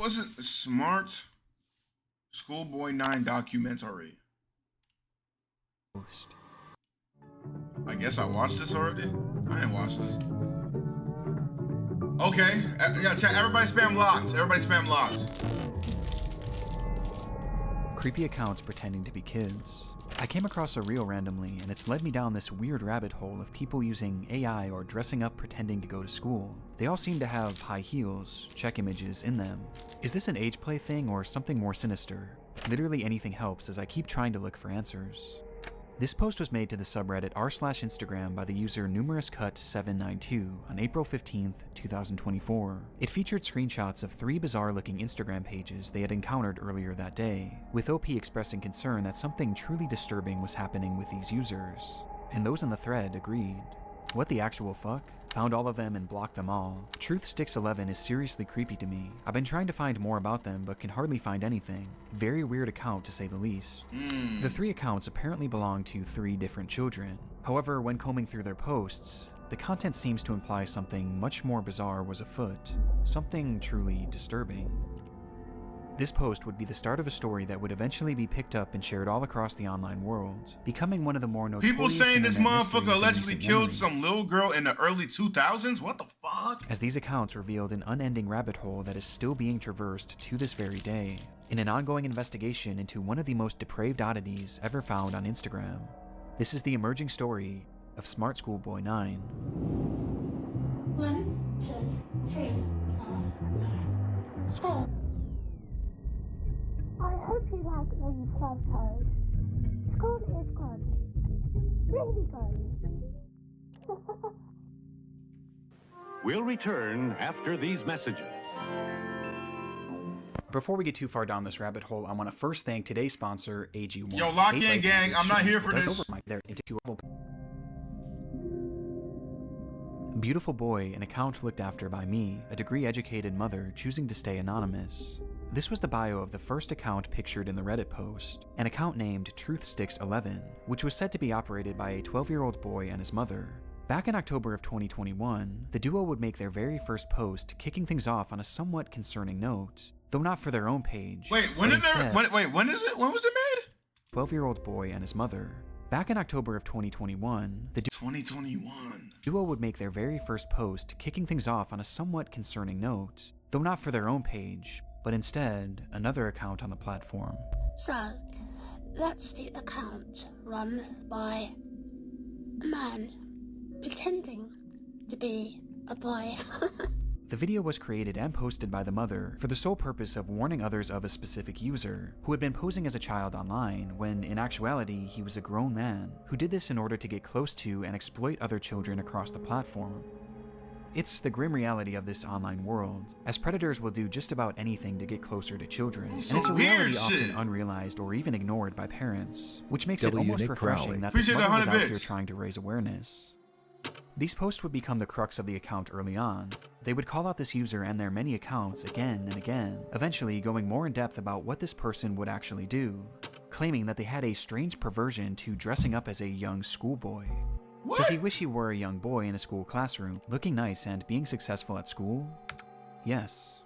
What's it? Smart Schoolboy 9 documentary. Post. I guess I watched this already. I didn't watch this. Okay, yeah, chat. Everybody spam locked. Everybody spam locked. Creepy accounts pretending to be kids. I came across a reel randomly, and it's led me down this weird rabbit hole of people using AI or dressing up pretending to go to school. They all seem to have high heels, check images in them. Is this an age play thing or something more sinister? Literally anything helps as I keep trying to look for answers. This post was made to the subreddit r/Instagram by the user numerouscut792 on April 15th, 2024. It featured screenshots of 3 bizarre-looking Instagram pages they had encountered earlier that day, with OP expressing concern that something truly disturbing was happening with these users. And those in the thread agreed. What the actual fuck? Found all of them and blocked them all. Truthsticks11 is seriously creepy to me. I've been trying to find more about them but can hardly find anything. Very weird account to say the least. The 3 accounts apparently belong to 3 different children. However, when combing through their posts, the content seems to imply something much more bizarre was afoot. Something truly disturbing. This post would be the start of a story that would eventually be picked up and shared all across the online world, becoming one of the more notorious people saying this motherfucker mysteries allegedly in recent killed memory. some little girl in the early 2000s? What the fuck? As these accounts revealed an unending rabbit hole that is still being traversed to this very day, in an ongoing investigation into one of the most depraved oddities ever found on Instagram. This is the emerging story of smartschoolboy9. 1, 2, 3, 4. School. I hope you like these photos. School is good. Really good. We'll return after these messages. Before we get too far down this rabbit hole, I want to first thank today's sponsor, AG1. Yo, lock in, gang. I'm not here for this. Beautiful boy, an account looked after by me, a degree-educated mother choosing to stay anonymous. This was the bio of the first account pictured in the Reddit post, an account named Truthsticks11, which was said to be operated by a 12-year-old boy and his mother. Back in October of 2021, the duo would make their very first post, kicking things off on a somewhat concerning note, though not for their own page. Wait, when is it? When was it made? 12-year-old boy and his mother. Back in October of 2021, the 2021. duo would make their very first post, kicking things off on a somewhat concerning note, though not for their own page, but instead another account on the platform. So, that's the account run by a man pretending to be a boy. The video was created and posted by the mother for the sole purpose of warning others of a specific user who had been posing as a child online when in actuality he was a grown man who did this in order to get close to and exploit other children across the platform. It's the grim reality of this online world, as predators will do just about anything to get closer to children, and it's a reality often unrealized or even ignored by parents, which makes it almost refreshing that this mother was out here trying to raise awareness. These posts would become the crux of the account early on. They would call out this user and their many accounts again and again, eventually going more in depth about what this person would actually do, claiming that they had a strange perversion to dressing up as a young schoolboy. What? Does he wish he were a young boy in a school classroom, looking nice and being successful at school? Yes.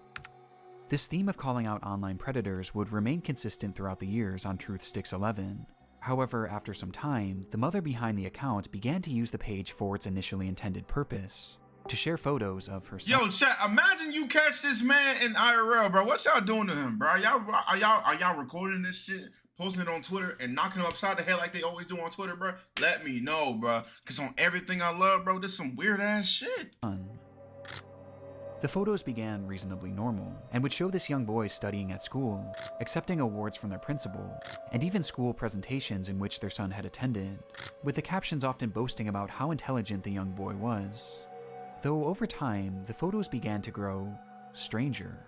This theme of calling out online predators would remain consistent throughout the years on Truthsticks11. However, after some time, the mother behind the account began to use the page for its initially intended purpose, to share photos of herself. Yo, chat, imagine you catch this man in IRL, bro. What y'all doing to him, bro? Are y'all recording this shit, posting it on Twitter, and knocking him upside the head like they always do on Twitter, bro? Let me know, bro. Because on everything I love, bro, this some weird-ass shit. The photos began reasonably normal, and would show this young boy studying at school, accepting awards from their principal, and even school presentations in which their son had attended, with the captions often boasting about how intelligent the young boy was. Though over time, the photos began to grow stranger.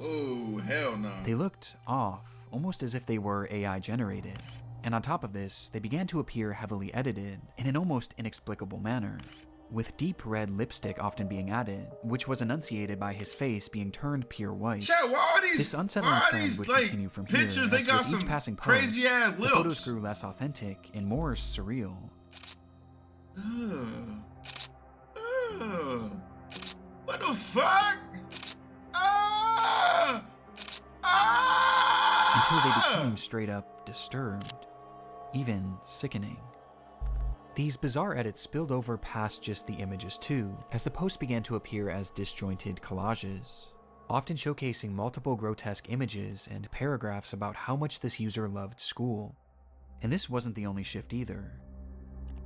Oh, hell no. They looked off, almost as if they were AI generated. And on top of this, they began to appear heavily edited in an almost inexplicable manner, with deep red lipstick often being added, which was enunciated by his face being turned pure white. Chat, why are these, This unsettling trend would continue from here, pictures? as They got with some each passing post, crazy ass the lips. photos grew less authentic and more surreal. What the fuck? Until they became straight up disturbed, even sickening. These bizarre edits spilled over past just the images too, as the posts began to appear as disjointed collages, often showcasing multiple grotesque images and paragraphs about how much this user loved school. And this wasn't the only shift either.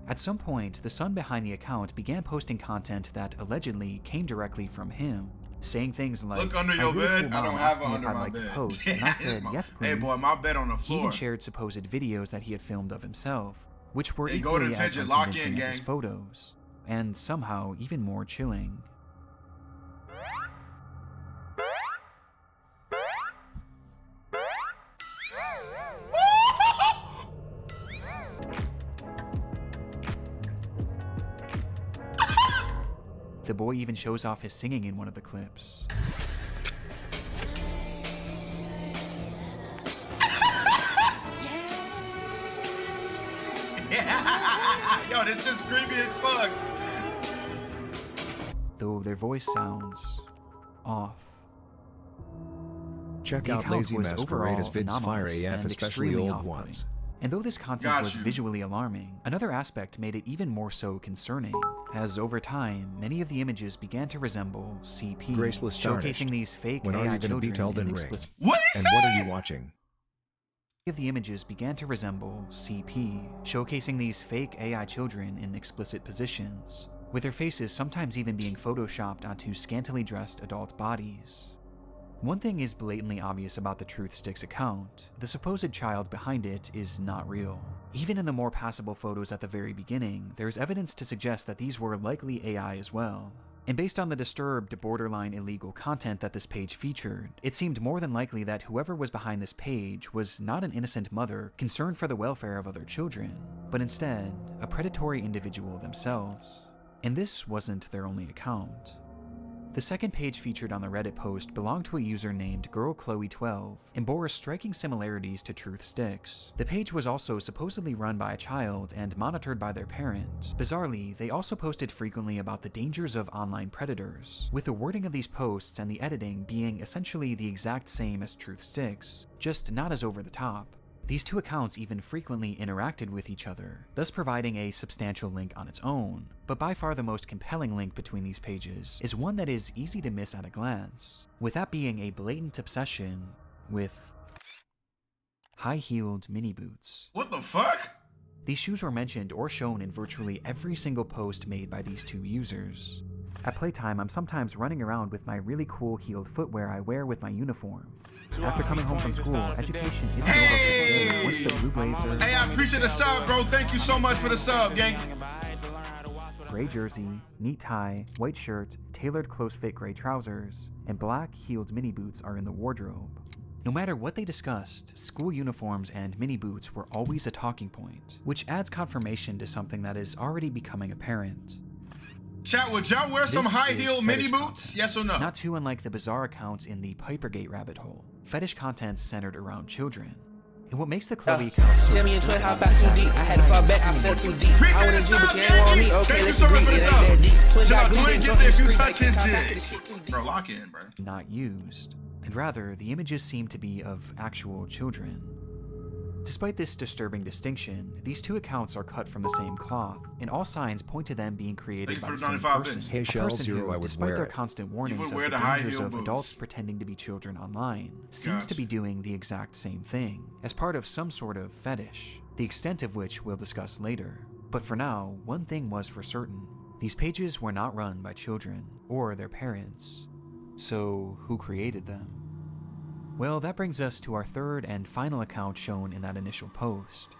At some point, the son behind the account began posting content that allegedly came directly from him, saying things like, "Look under your bed. I don't have it under my bed." Post, and I said, "Yes, please." Hey boy, my bed on the He floor. even shared supposed videos that he had filmed of himself, which were Hey, equally Golden as Fidget, lock in, unconvincing as his gang. photos, and somehow even more chilling. The boy even shows off his singing in one of the clips. Yo, this just creepy as fuck. Though their voice sounds off. Check The out account Lazy was Masquerade as overall vids fire anomalous AF, and especially extremely old off-putting. ones. And though this content Got was you. visually alarming, another aspect made it even more so concerning, as over time, many of the images began to resemble CP, Graceless tarnished. showcasing these fake When are AI you gonna be children told in in ring? explicit. What is And what are you watching? Of the images began to resemble CP, showcasing these fake AI children in explicit positions, with their faces sometimes even being photoshopped onto scantily dressed adult bodies. One thing is blatantly obvious about the Truth Sticks account: the supposed child behind it is not real. Even in the more passable photos at the very beginning, there's evidence to suggest that these were likely AI as well. And based on the disturbed, borderline illegal content that this page featured, it seemed more than likely that whoever was behind this page was not an innocent mother concerned for the welfare of other children, but instead, a predatory individual themselves. And this wasn't their only account. The second page featured on the Reddit post belonged to a user named GirlChloe12 and bore striking similarities to Truth Sticks. The page was also supposedly run by a child and monitored by their parent. Bizarrely, they also posted frequently about the dangers of online predators, with the wording of these posts and the editing being essentially the exact same as Truth Sticks, just not as over the top. These two accounts even frequently interacted with each other, thus providing a substantial link on its own. But by far the most compelling link between these pages is one that is easy to miss at a glance, with that being a blatant obsession with high-heeled mini boots. What the fuck? These shoes were mentioned or shown in virtually every single post made by these two users. At playtime, I'm sometimes running around with my really cool heeled footwear I wear with my uniform. After coming home from school, education isn't over for today. Once the blue blazer, Hey, I appreciate the sub, bro. Thank you so much for the sub, gang. gray jersey, neat tie, white shirt, tailored close-fit gray trousers, and black heeled mini boots are in the wardrobe. No matter what they discussed, school uniforms and mini boots were always a talking point, which adds confirmation to something that is already becoming apparent. Chat, would y'all wear some This high is heel mini fetish boots? content. Yes or no? Not too unlike the bizarre accounts in the Pipergate rabbit hole. Fetish content centered around children. And what makes the Chloe account so Tell me in 12 how back too deep. I had to fall back, I fell too deep. I Appreciate wanna the do, sub, but you ain't want me. gang. Okay, Thank you let's so much agree. for the It ain't sub. that deep. Twin Chat, got you glue, ain't then get there if you jump touch in the his street, back dick. to the shit too deep. Bro, lock in, bro. not used, and rather, the images seem to be of actual children. Despite this disturbing distinction, these two accounts are cut from the same cloth, and all signs point to them being created Thank you by for the the same 95 person. bits. Hey, A Shell person Zero, who, I would despite wear their it. constant warnings would of wear the the high dangers heel of boots. adults pretending to be children online, seems to Gotcha. be doing the exact same thing, as part of some sort of fetish, the extent of which we'll discuss later. But for now, one thing was for certain. These pages were not run by children, or their parents. So, who created them? Well, that brings us to our third and final account shown in that initial post.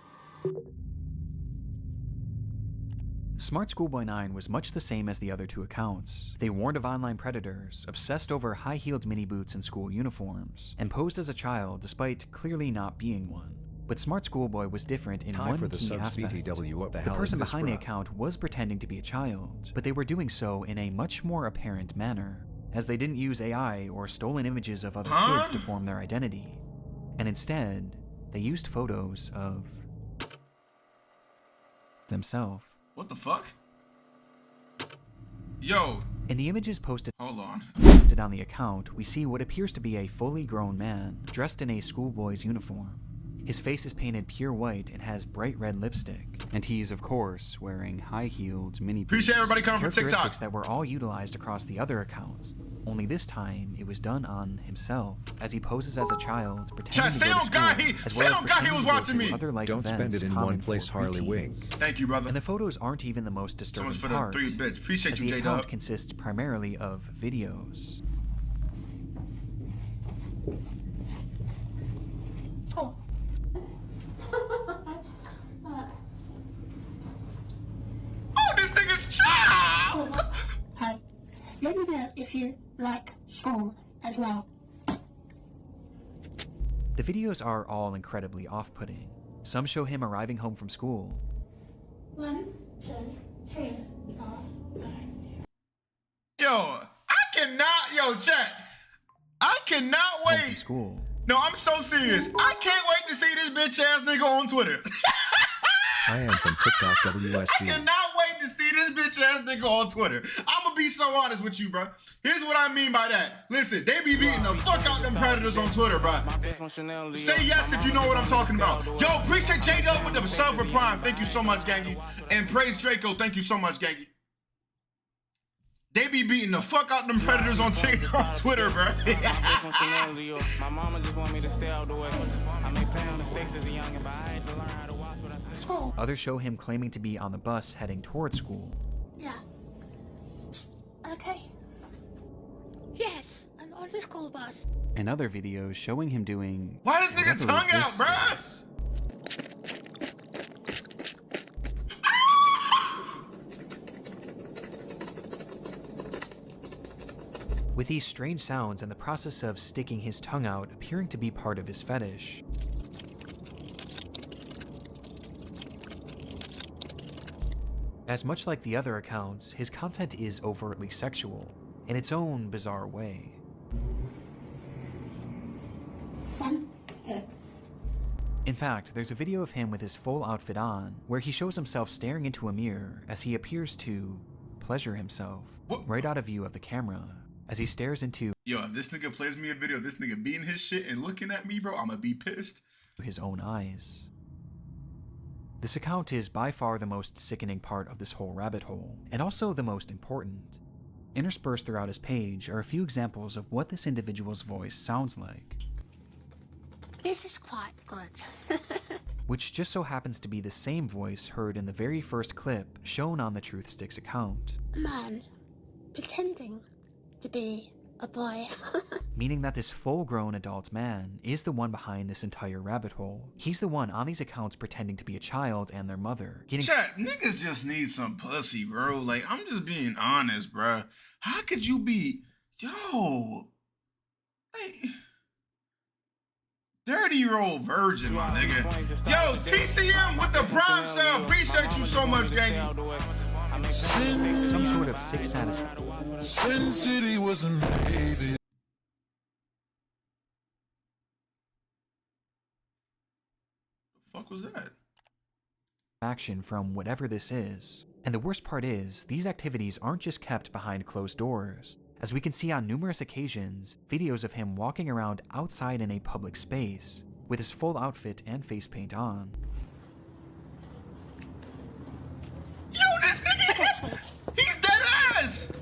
smartschoolboy9 was much the same as the other two accounts. They warned of online predators, obsessed over high-heeled mini boots and school uniforms, and posed as a child despite clearly not being one. But Smart Schoolboy was different in Tie one for the key subs aspect. BTW. What the The hell person is this, behind the bruh? account was pretending to be a child, but they were doing so in a much more apparent manner, as they didn't use AI or stolen images of other kids to form their identity. And instead, they used photos of themselves. What the fuck? Yo, In the images posted Hold on. on the account, we see what appears to be a fully grown man dressed in a schoolboy's uniform. His face is painted pure white and has bright red lipstick, and he's of course wearing high-heeled mini boots. Appreciate everybody coming from TikTok. Characteristics that were all utilized across the other accounts. Only this time, it was done on himself, as he poses as a child, pretending to go to school, as well as pretending was to go watching through me. other life Don't spend events it in common one place, for Harley preteens. Wink. Thank you, brother. And the photos aren't even the most So disturbing much for the part, 3 bits. Appreciate as you, the J-Dub. account consists primarily of videos. Oh. Oh, this nigga's child! Hi. Let me know if you like school as well. The videos are all incredibly off-putting. Some show him arriving home from school. 1, 2, 3, 4, 5. Yo, chat. I cannot Home from wait. school. No, I'm so serious. I can't wait to see this bitch ass nigga on Twitter. I am from TikTok I WSG. cannot wait to see this bitch ass nigga on Twitter. I'ma be so honest with you, bro. Here's what I mean by that. Listen, they be beating the fuck out them predators on Twitter, bro. Say yes if you know what I'm talking about. Yo, appreciate J-Dub with the sub for Prime. Thank you so much, Gangy. And praise Draco. Thank you so much, Gangy. They be beating the fuck out them predators on Twitter, bro. My mama just want me to stay out the way. I make plenty of mistakes as a youngin', but I had to learn how to watch what I say. Others show him claiming to be on the bus heading towards school. Yeah. Okay. Yes, I'm on the school bus. And other videos showing him doing... Why this nigga whatever tongue out, this bruh? is. With these strange sounds and the process of sticking his tongue out appearing to be part of his fetish. As much like the other accounts, his content is overtly sexual, in its own bizarre way. 1, 2. In fact, there's a video of him with his full outfit on, where he shows himself staring into a mirror as he appears to pleasure himself, What? right out of view of the camera, as he stares into Yo, if this nigga plays me a video of this nigga beating his shit and looking at me, bro, I'ma be pissed. his own eyes. This account is by far the most sickening part of this whole rabbit hole, and also the most important. Interspersed throughout his page are a few examples of what this individual's voice sounds like, This is quite good. which just so happens to be the same voice heard in the very first clip shown on the Truth Sticks account, A man pretending to be a boy. meaning that this full-grown adult man is the one behind this entire rabbit hole. He's the one on these accounts pretending to be a child and their mother, getting Chat, niggas just need some pussy, bro. Like, I'm just being honest, bro. How could you be, yo, like, 30-year-old virgin, my nigga. Yo, TCM with the prime sale. Appreciate you so much, gang. some sort of sick satisfaction. Sin City wasn't made. The fuck was that? Action from whatever this is. And the worst part is, these activities aren't just kept behind closed doors. As we can see on numerous occasions, videos of him walking around outside in a public space, with his full outfit and face paint on. Yo, this nigga, he's dead ass.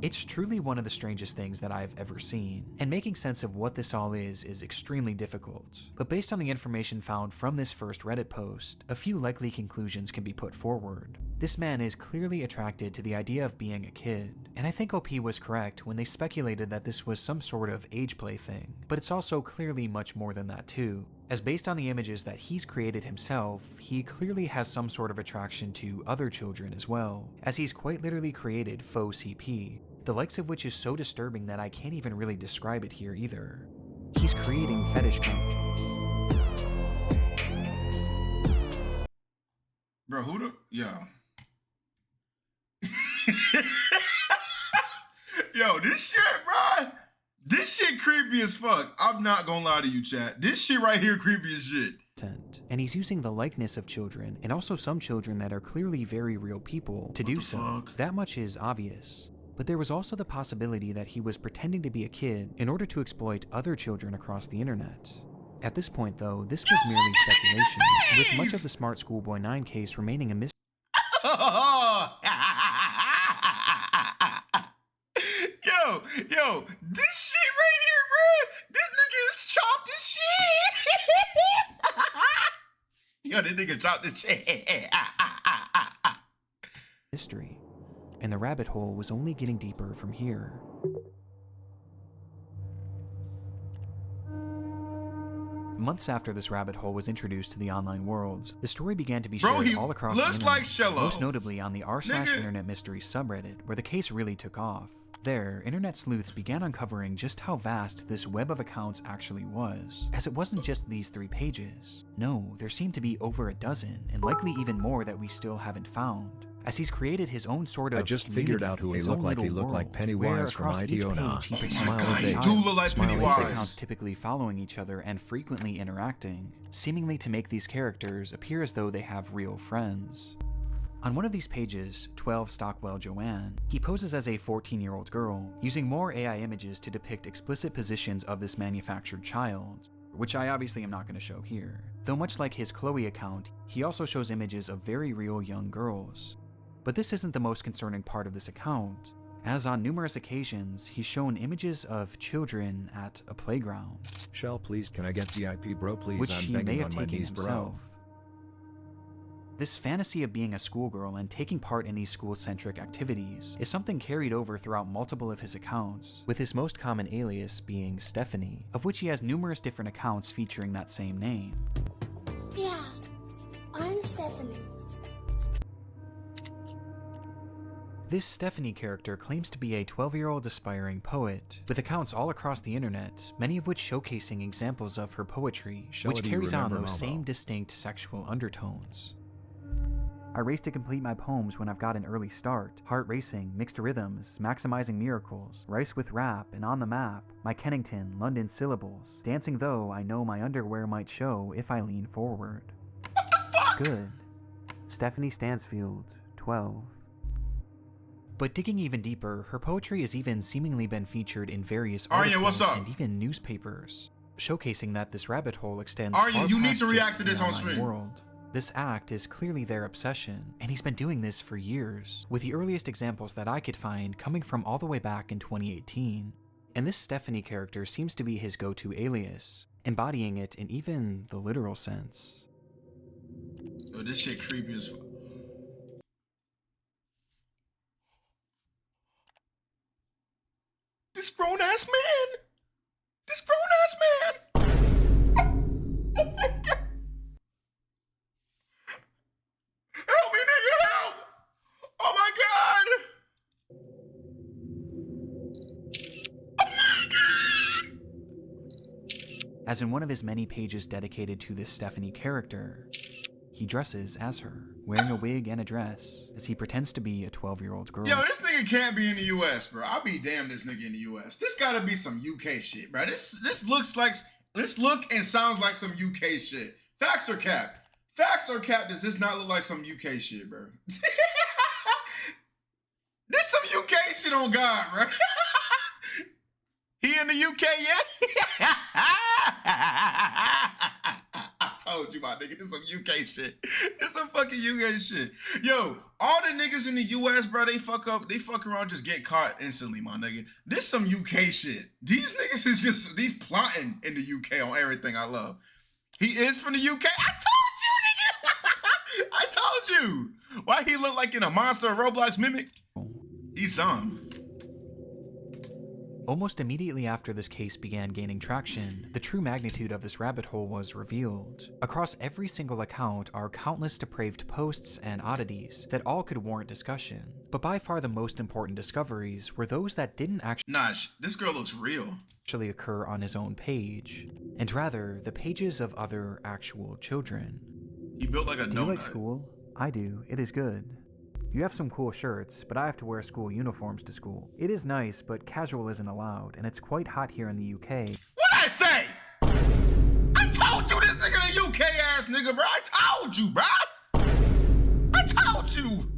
It's truly one of the strangest things that I've ever seen, and making sense of what this all is extremely difficult. But based on the information found from this first Reddit post, a few likely conclusions can be put forward. This man is clearly attracted to the idea of being a kid, and I think OP was correct when they speculated that this was some sort of age play thing, but it's also clearly much more than that too, as based on the images that he's created himself, he clearly has some sort of attraction to other children as well, as he's quite literally created faux CP, the likes of which is so disturbing that I can't even really describe it here either. He's creating fetish content. Bro, who the, yo. Yo, this shit, bro. This shit creepy as fuck. I'm not gonna lie to you, chat. This shit right here creepy as shit. and he's using the likeness of children, and also some children that are clearly very real people, to do so. That much is obvious. But there was also the possibility that he was pretending to be a kid in order to exploit other children across the internet. At this point, though, this was merely speculation, with much of the smartschoolboy9 case remaining a mystery. Yo, this shit right here, bro. This nigga is chopped as shit. Yo, this nigga chopped as shit. History, and the rabbit hole was only getting deeper from here. Months after this rabbit hole was introduced to the online world, the story began to be shared all across the internet, like Shello. Most notably on the r/internet mysteries subreddit, where the case really took off. There, internet sleuths began uncovering just how vast this web of accounts actually was, as it wasn't just these 3 pages. No, there seemed to be over a dozen, and likely even more that we still haven't found, as he's created his own sort of I just figured out who he looked like. He looked like Pennywise from Idiona. He do look like Pennywise. Accounts typically following each other and frequently interacting, seemingly to make these characters appear as though they have real friends. On one of these pages, 12 Stockwell Joanne, he poses as a 14-year-old girl, using more AI images to depict explicit positions of this manufactured child, which I obviously am not going to show here. Though much like his Chloe account, he also shows images of very real young girls. But this isn't the most concerning part of this account, as on numerous occasions, he's shown images of children at a playground. Shell, please, can I get VIP, bro, please? Which I'm he may begging have on my taken knees, bro. himself. This fantasy of being a schoolgirl and taking part in these school-centric activities is something carried over throughout multiple of his accounts, with his most common alias being Stephanie, of which he has numerous different accounts featuring that same name. Yeah, I'm Stephanie. This Stephanie character claims to be a 12-year-old aspiring poet, with accounts all across the internet, many of which showcasing examples of her poetry, Shelley, which do you carries on remember those Momo? same distinct sexual undertones. I race to complete my poems when I've got an early start. Heart racing, mixed rhythms, maximizing miracles, rice with rap, and on the map. My Kennington, London syllables. Dancing though I know my underwear might show if I lean forward. What the fuck? Good. Stephanie Stansfield, 12. But digging even deeper, her poetry has even seemingly been featured in various Arya, articles what's up? and even newspapers, showcasing that this rabbit hole extends Arya, far you need past to react just to the this on online stream. world. This act is clearly their obsession, and he's been doing this for years, with the earliest examples that I could find coming from all the way back in 2018. And this Stephanie character seems to be his go-to alias, embodying it in even the literal sense. Yo, this shit creepy as fuck. This grown ass man. This grown ass man. Help me, nigga, help! Oh my god! Oh my god! As in one of his many pages dedicated to this Stephanie character, he dresses as her, wearing a wig and a dress, as he pretends to be a 12-year-old girl. Yo, this nigga can't be in the US, bro. I'll be damned this nigga in the US. This gotta be some UK shit, bro. This look and sounds like some UK shit. Facts or cap? Facts or cap, does this not look like some UK shit, bro? This some UK shit on God, bro. He in the UK yet? I told you, my nigga, this some UK shit. This some fucking UK shit. Yo, all the niggas in the US, bro, they fuck around, just get caught instantly, my nigga. This some UK shit. These niggas is just, these plotting in the UK on everything I love. He is from the UK? I told you, nigga! I told you! Why he look like in a Monster of Roblox mimic? He's some. Almost immediately after this case began gaining traction, the true magnitude of this rabbit hole was revealed. Across every single account are countless depraved posts and oddities that all could warrant discussion. But by far the most important discoveries were those that didn't Nah, this girl looks real. actually occur on his own page, and rather the pages of other actual children. He built like a Do you like donut. school? I do. It is good. You have some cool shirts, but I have to wear school uniforms to school. It is nice, but casual isn't allowed, and it's quite hot here in the UK. What'd I say? I I told you this nigga the UK ass nigga, bro. I told you, bro. I told you.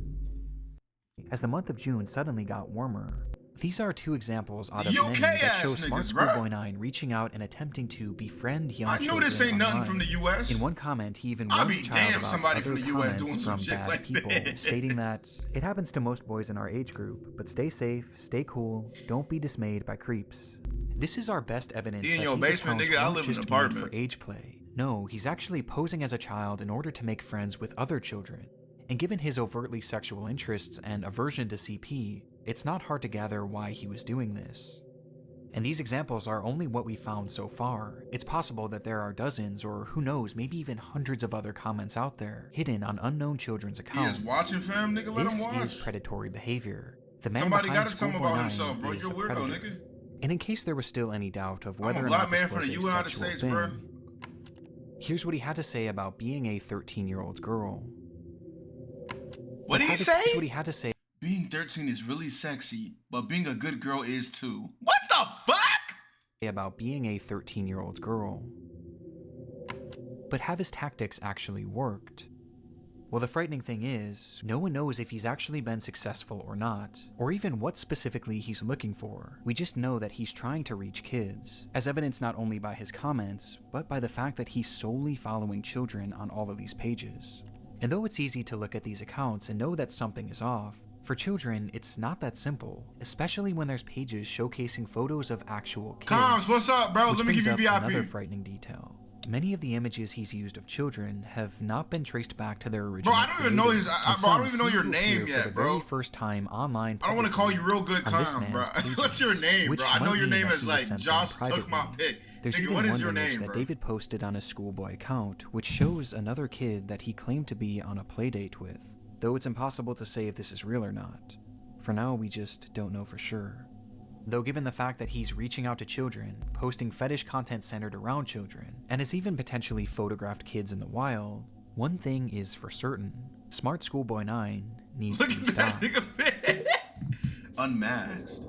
As the month of June suddenly got warmer. These are two examples out of UK many that show ass niggas, smartschoolboy9 reaching out and attempting to befriend young I children knew this ain't nothing online. from the US. In one comment, he even I'll warns be the child damned about somebody other from the US comments doing some from shit bad like people, that. stating that it happens to most boys in our age group, but stay safe, stay cool, don't be dismayed by creeps. This is our best evidence In that your these basement, accounts nigga, I weren't live in an just made apartment. for age play. No, he's actually posing as a child in order to make friends with other children. And given his overtly sexual interests and aversion to CP, it's not hard to gather why he was doing this. And these examples are only what we found so far. It's possible that there are dozens, or who knows, maybe even hundreds of other comments out there, hidden on unknown children's He accounts. is watching, fam, nigga. Let him watch. This is predatory behavior. The man Somebody behind gotta tell him Schoolboy about 9 himself, bro. is You're a a weirdo, predator. nigga. And in case there was still any doubt of I'm whether a or black not this man from was the a United sexual States, thing, bro. here's what he had to say about being a 13-year-old girl. What did he say? Here's what he had to say Being 13 is really sexy, but being a good girl is too. What the fuck? about being a 13-year-old girl. But have his tactics actually worked? Well, the frightening thing is, no one knows if he's actually been successful or not, or even what specifically he's looking for. We just know that he's trying to reach kids, as evidenced not only by his comments, but by the fact that he's solely following children on all of these pages. And though it's easy to look at these accounts and know that something is off, for children, it's not that simple, especially when there's pages showcasing photos of actual kids. Coms, what's up, bro? Which Let me give brings you up VIP. another frightening detail. Many of the images he's used of children have not been traced back to their original. Bro, I don't even know his. and Bro, I don't some even know your seem to name appear for yet, the bro. very first time online. I don't want to call you real good, on this Coms, bro. man's pages, What's your name, which bro? I know might your mean name that is he like sent them Josh took my privately. pick. There's Nigga, even what is one your image name, that bro? David posted on his Schoolboy account, which shows another kid that he claimed to be on a playdate with, though it's impossible to say if this is real or not. For now, we just don't know for sure. Though given the fact that he's reaching out to children, posting fetish content centered around children, and has even potentially photographed kids in the wild, one thing is for certain: smartschoolboy9 needs Look to be at that stopped. nigga fit. Unmasked.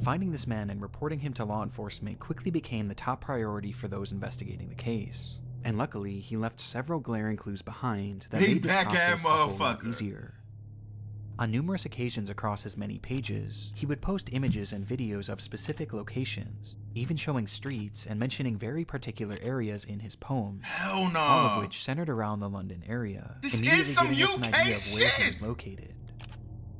Finding this man and reporting him to law enforcement quickly became the top priority for those investigating the case. And luckily, he left several glaring clues behind that Big made this back-ass process a whole lot motherfucker. easier. On numerous occasions across his many pages, he would post images and videos of specific locations, even showing streets and mentioning very particular areas in his poems, Hell no. all of which centered around the London area, This immediately is some giving us an UK idea of where he was shit. located.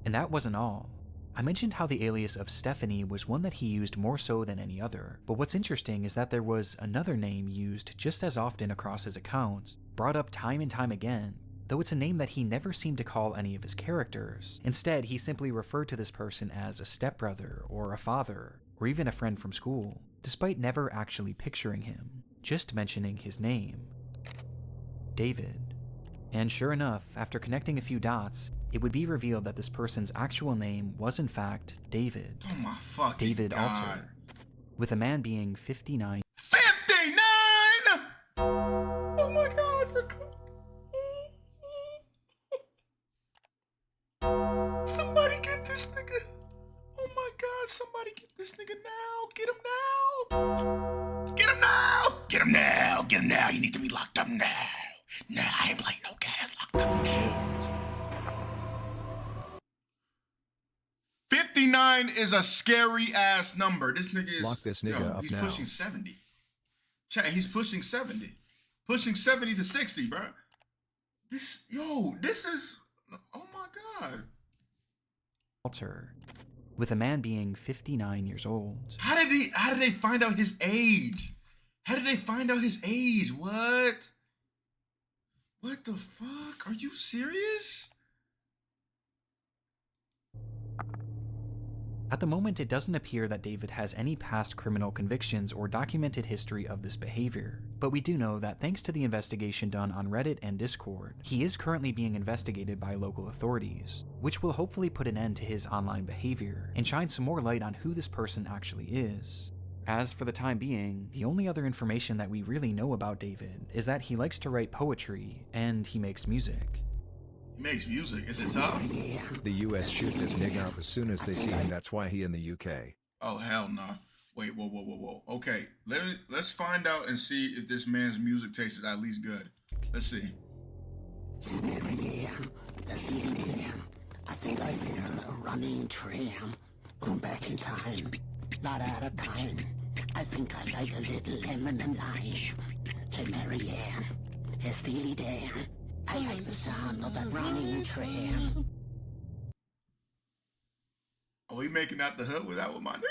And that wasn't all. I mentioned how the alias of Stephanie was one that he used more so than any other, but what's interesting is that there was another name used just as often across his accounts, brought up time and time again, though it's a name that he never seemed to call any of his characters. Instead, he simply referred to this person as a stepbrother, or a father, or even a friend from school, despite never actually picturing him, just mentioning his name. David. And sure enough, after connecting a few dots, it would be revealed that this person's actual name was in fact David. Oh my fucking David God. Alter. With a man being 59. 59! Oh my God. Somebody get this nigga. Oh my God, somebody get this nigga now. Get him now. Get him now. Get him now. Get him now. He needs to be locked up now. Nah, I ain't playing no games. Locked up now. 59 is a scary ass number. This nigga is. Lock this nigga up he's now. pushing 70. Chat, he's pushing 70. Pushing 70 to 60, bro. This is. Oh my God. Alter. With a man being 59 years old. How did they find out his age? How did they find out his age? What? What the fuck? Are you serious? At the moment, it doesn't appear that David has any past criminal convictions or documented history of this behavior, but we do know that thanks to the investigation done on Reddit and Discord, he is currently being investigated by local authorities, which will hopefully put an end to his online behavior and shine some more light on who this person actually is. As for the time being, the only other information that we really know about David is that he likes to write poetry and he makes music. He makes music. Is it tough? The US shoot this nigga up as soon as they see him. That's why he in the UK. Oh hell no. Wait, whoa. Okay, let's find out and see if this man's music taste is at least good. Let's see. I think I hear a running tram. Going back in time, not out of time. I think I like a little lemon and lime. Say Marianne, hey Steely Dan. I like the sound of that running tram. Are we making out the hood without with my nigga?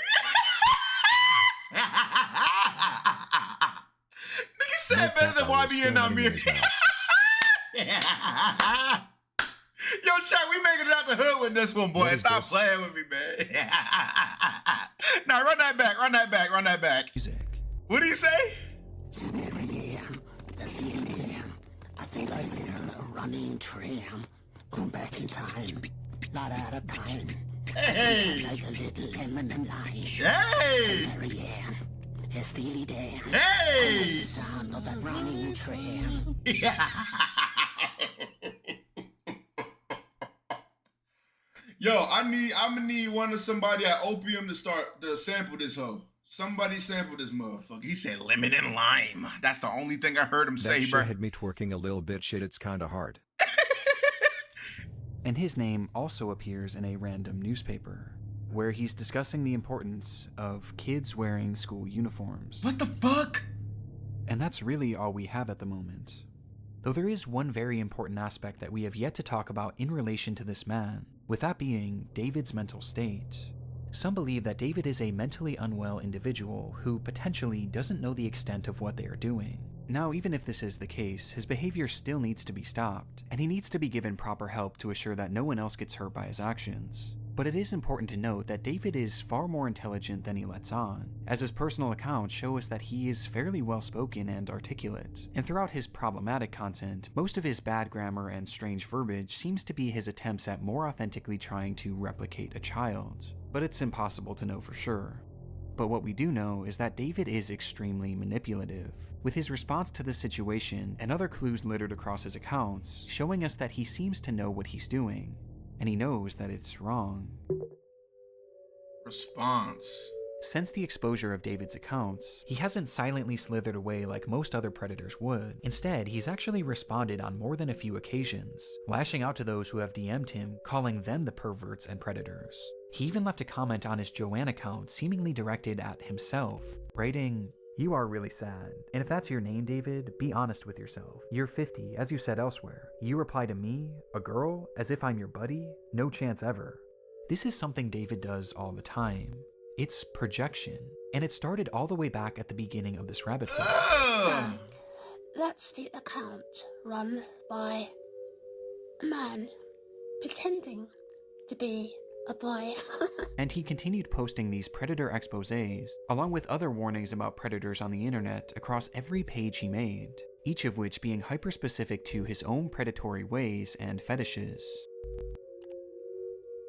Nigga said better than YBN on me. Yo, Chuck, we making it out the hood with this one, boy. Stop playing with me, man. Now run that back. Music. What did he say? I think I hear a running tram. Going back in time, not out of time. Hey! Like a little lemon and lime. Hey! Marianne, hey Steely Dan. Hey! The sound of that running tram. Yo, I'm gonna need somebody at Opium to sample this hoe. Somebody sample this motherfucker. He said lemon and lime. That's the only thing I heard him say, bro. That shit had me twerking a little bit. Shit, it's kinda hard. And his name also appears in a random newspaper, where he's discussing the importance of kids wearing school uniforms. What the fuck? And that's really all we have at the moment. Though there is one very important aspect that we have yet to talk about in relation to this man, with that being David's mental state. Some believe that David is a mentally unwell individual who potentially doesn't know the extent of what they are doing. Now, even if this is the case, his behavior still needs to be stopped, and he needs to be given proper help to assure that no one else gets hurt by his actions. But it is important to note that David is far more intelligent than he lets on, as his personal accounts show us that he is fairly well spoken and articulate, and throughout his problematic content, most of his bad grammar and strange verbiage seems to be his attempts at more authentically trying to replicate a child. But it's impossible to know for sure. But what we do know is that David is extremely manipulative, with his response to the situation and other clues littered across his accounts showing us that he seems to know what he's doing, and he knows that it's wrong. Response. Since the exposure of David's accounts, he hasn't silently slithered away like most other predators would. Instead, he's actually responded on more than a few occasions, lashing out to those who have DM'd him, calling them the perverts and predators. He even left a comment on his Joanne account seemingly directed at himself, writing, "You are really sad. And if that's your name, David, be honest with yourself. You're 50, as you said elsewhere. You reply to me, a girl, as if I'm your buddy? No chance ever." This is something David does all the time. It's projection, and it started all the way back at the beginning of this rabbit hole. So, that's the account run by a man pretending to be a boy. And he continued posting these predator exposés, along with other warnings about predators on the internet across every page he made, each of which being hyper-specific to his own predatory ways and fetishes.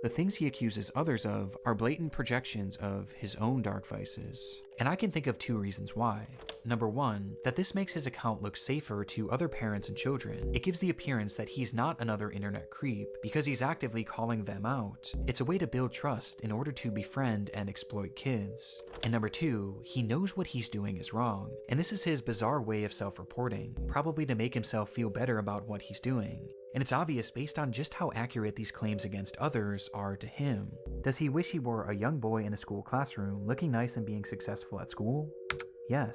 The things he accuses others of are blatant projections of his own dark vices. And I can think of two reasons why. Number one, that this makes his account look safer to other parents and children. It gives the appearance that he's not another internet creep because he's actively calling them out. It's a way to build trust in order to befriend and exploit kids. And number two, he knows what he's doing is wrong. And this is his bizarre way of self-reporting, probably to make himself feel better about what he's doing. And it's obvious based on just how accurate these claims against others are to him. Does he wish he were a young boy in a school classroom, looking nice and being successful at school? Yes.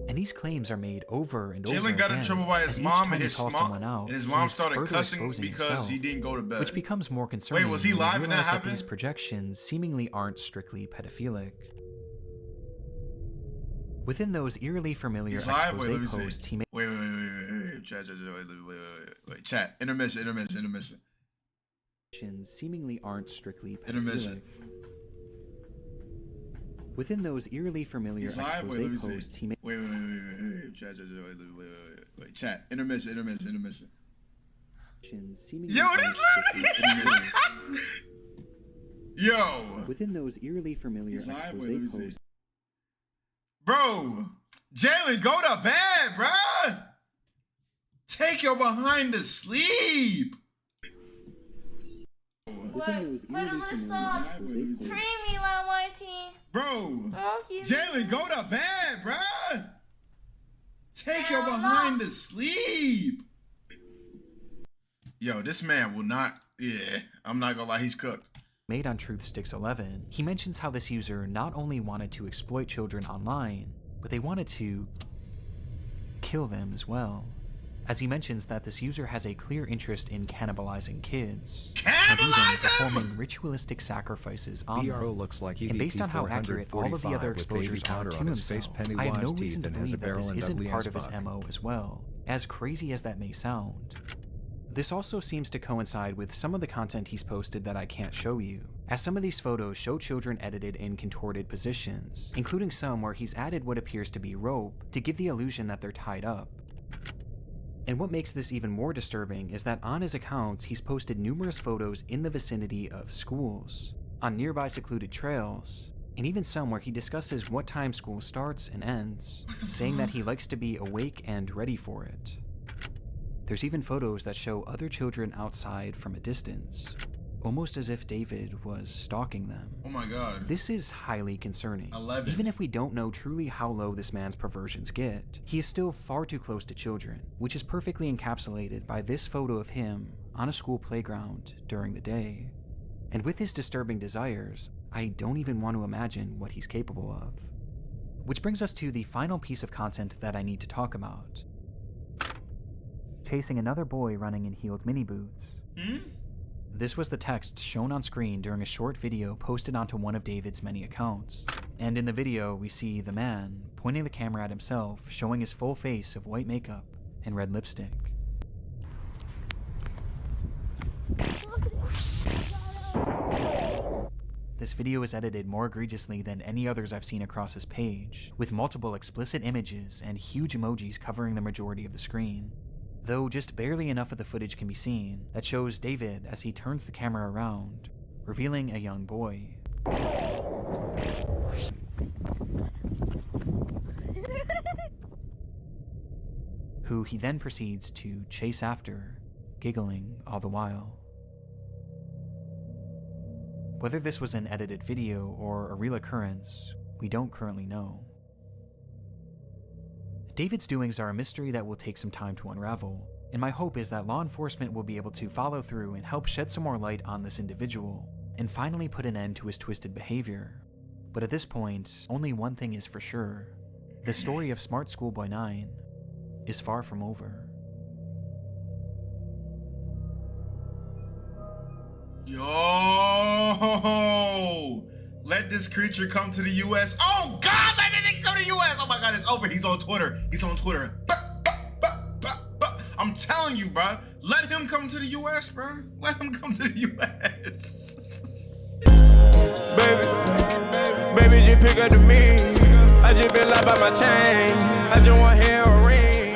And these claims are made over and over Jalen again. got in trouble by his mom, and his mom started further cussing exposing because himself, he didn't go to bed. which becomes more concerning. Wait, was he when you live when that realize happened? These projections seemingly aren't strictly pedophilic. Within those eerily familiar He's live? Wait, let me expose see. posts he made. Wait. Chat. Intermission. Seemingly aren't strictly Intermission. pedophilic. Within those eerily familiar He's live? Wait, let me expose posts see. he made. Wait. Chat. Intermission. Seemingly Yo, aren't this strictly pedophilic. Yo. Within those eerily familiar He's live? expose Wait, let me see. posts. Bro, Jalen, go to bed, bro. Take your behind to sleep. Within those eerily familiar expose posts. Creamy, Lil Whitey. Bro, Oh, you. Jalen, go to bed, bruh. Take your behind to sleep. Yo, this man will not, yeah, I'm not gonna lie, he's cooked. Made on Truthsticks 11, he mentions how this user not only wanted to exploit children online, but they wanted to kill them as well. As he mentions that this user has a clear interest in cannibalizing kids, and even performing ritualistic sacrifices on them. looks like And based on how accurate all of the other exposures are to himself, I have no reason to believe that this isn't part of his MO as well, as crazy as that may sound. This also seems to coincide with some of the content he's posted that I can't show you, as some of these photos show children edited in contorted positions, including some where he's added what appears to be rope to give the illusion that they're tied up. And what makes this even more disturbing is that on his accounts, he's posted numerous photos in the vicinity of schools, on nearby secluded trails, and even some where he discusses what time school starts and ends, saying that he likes to be awake and ready for it. There's even photos that show other children outside from a distance, almost as if David was stalking them. Oh my god. This is highly concerning. 11. Even if we don't know truly how low this man's perversions get, he is still far too close to children, which is perfectly encapsulated by this photo of him on a school playground during the day. And with his disturbing desires, I don't even want to imagine what he's capable of. Which brings us to the final piece of content that I need to talk about. Chasing another boy running in heeled mini boots. This was the text shown on screen during a short video posted onto one of David's many accounts. And in the video, we see the man pointing the camera at himself, showing his full face of white makeup and red lipstick. This video is edited more egregiously than any others I've seen across his page, with multiple explicit images and huge emojis covering the majority of the screen. Though just barely enough of the footage can be seen that shows David as he turns the camera around, revealing a young boy. Who he then proceeds to chase after, giggling all the while. Whether this was an edited video or a real occurrence, we don't currently know. David's doings are a mystery that will take some time to unravel, and my hope is that law enforcement will be able to follow through and help shed some more light on this individual, and finally put an end to his twisted behavior. But at this point, only one thing is for sure. The story of smartschoolboy9 is far from over. Yo! Let this creature come to the US. Oh God, let that nigga come to the US. Oh my God, it's over. He's on Twitter. He's on Twitter. I'm telling you, bro. Let him come to the US, bro. Let him come to the US. Baby, just pick up the me. I just been locked by my chain. I just want hair or ring.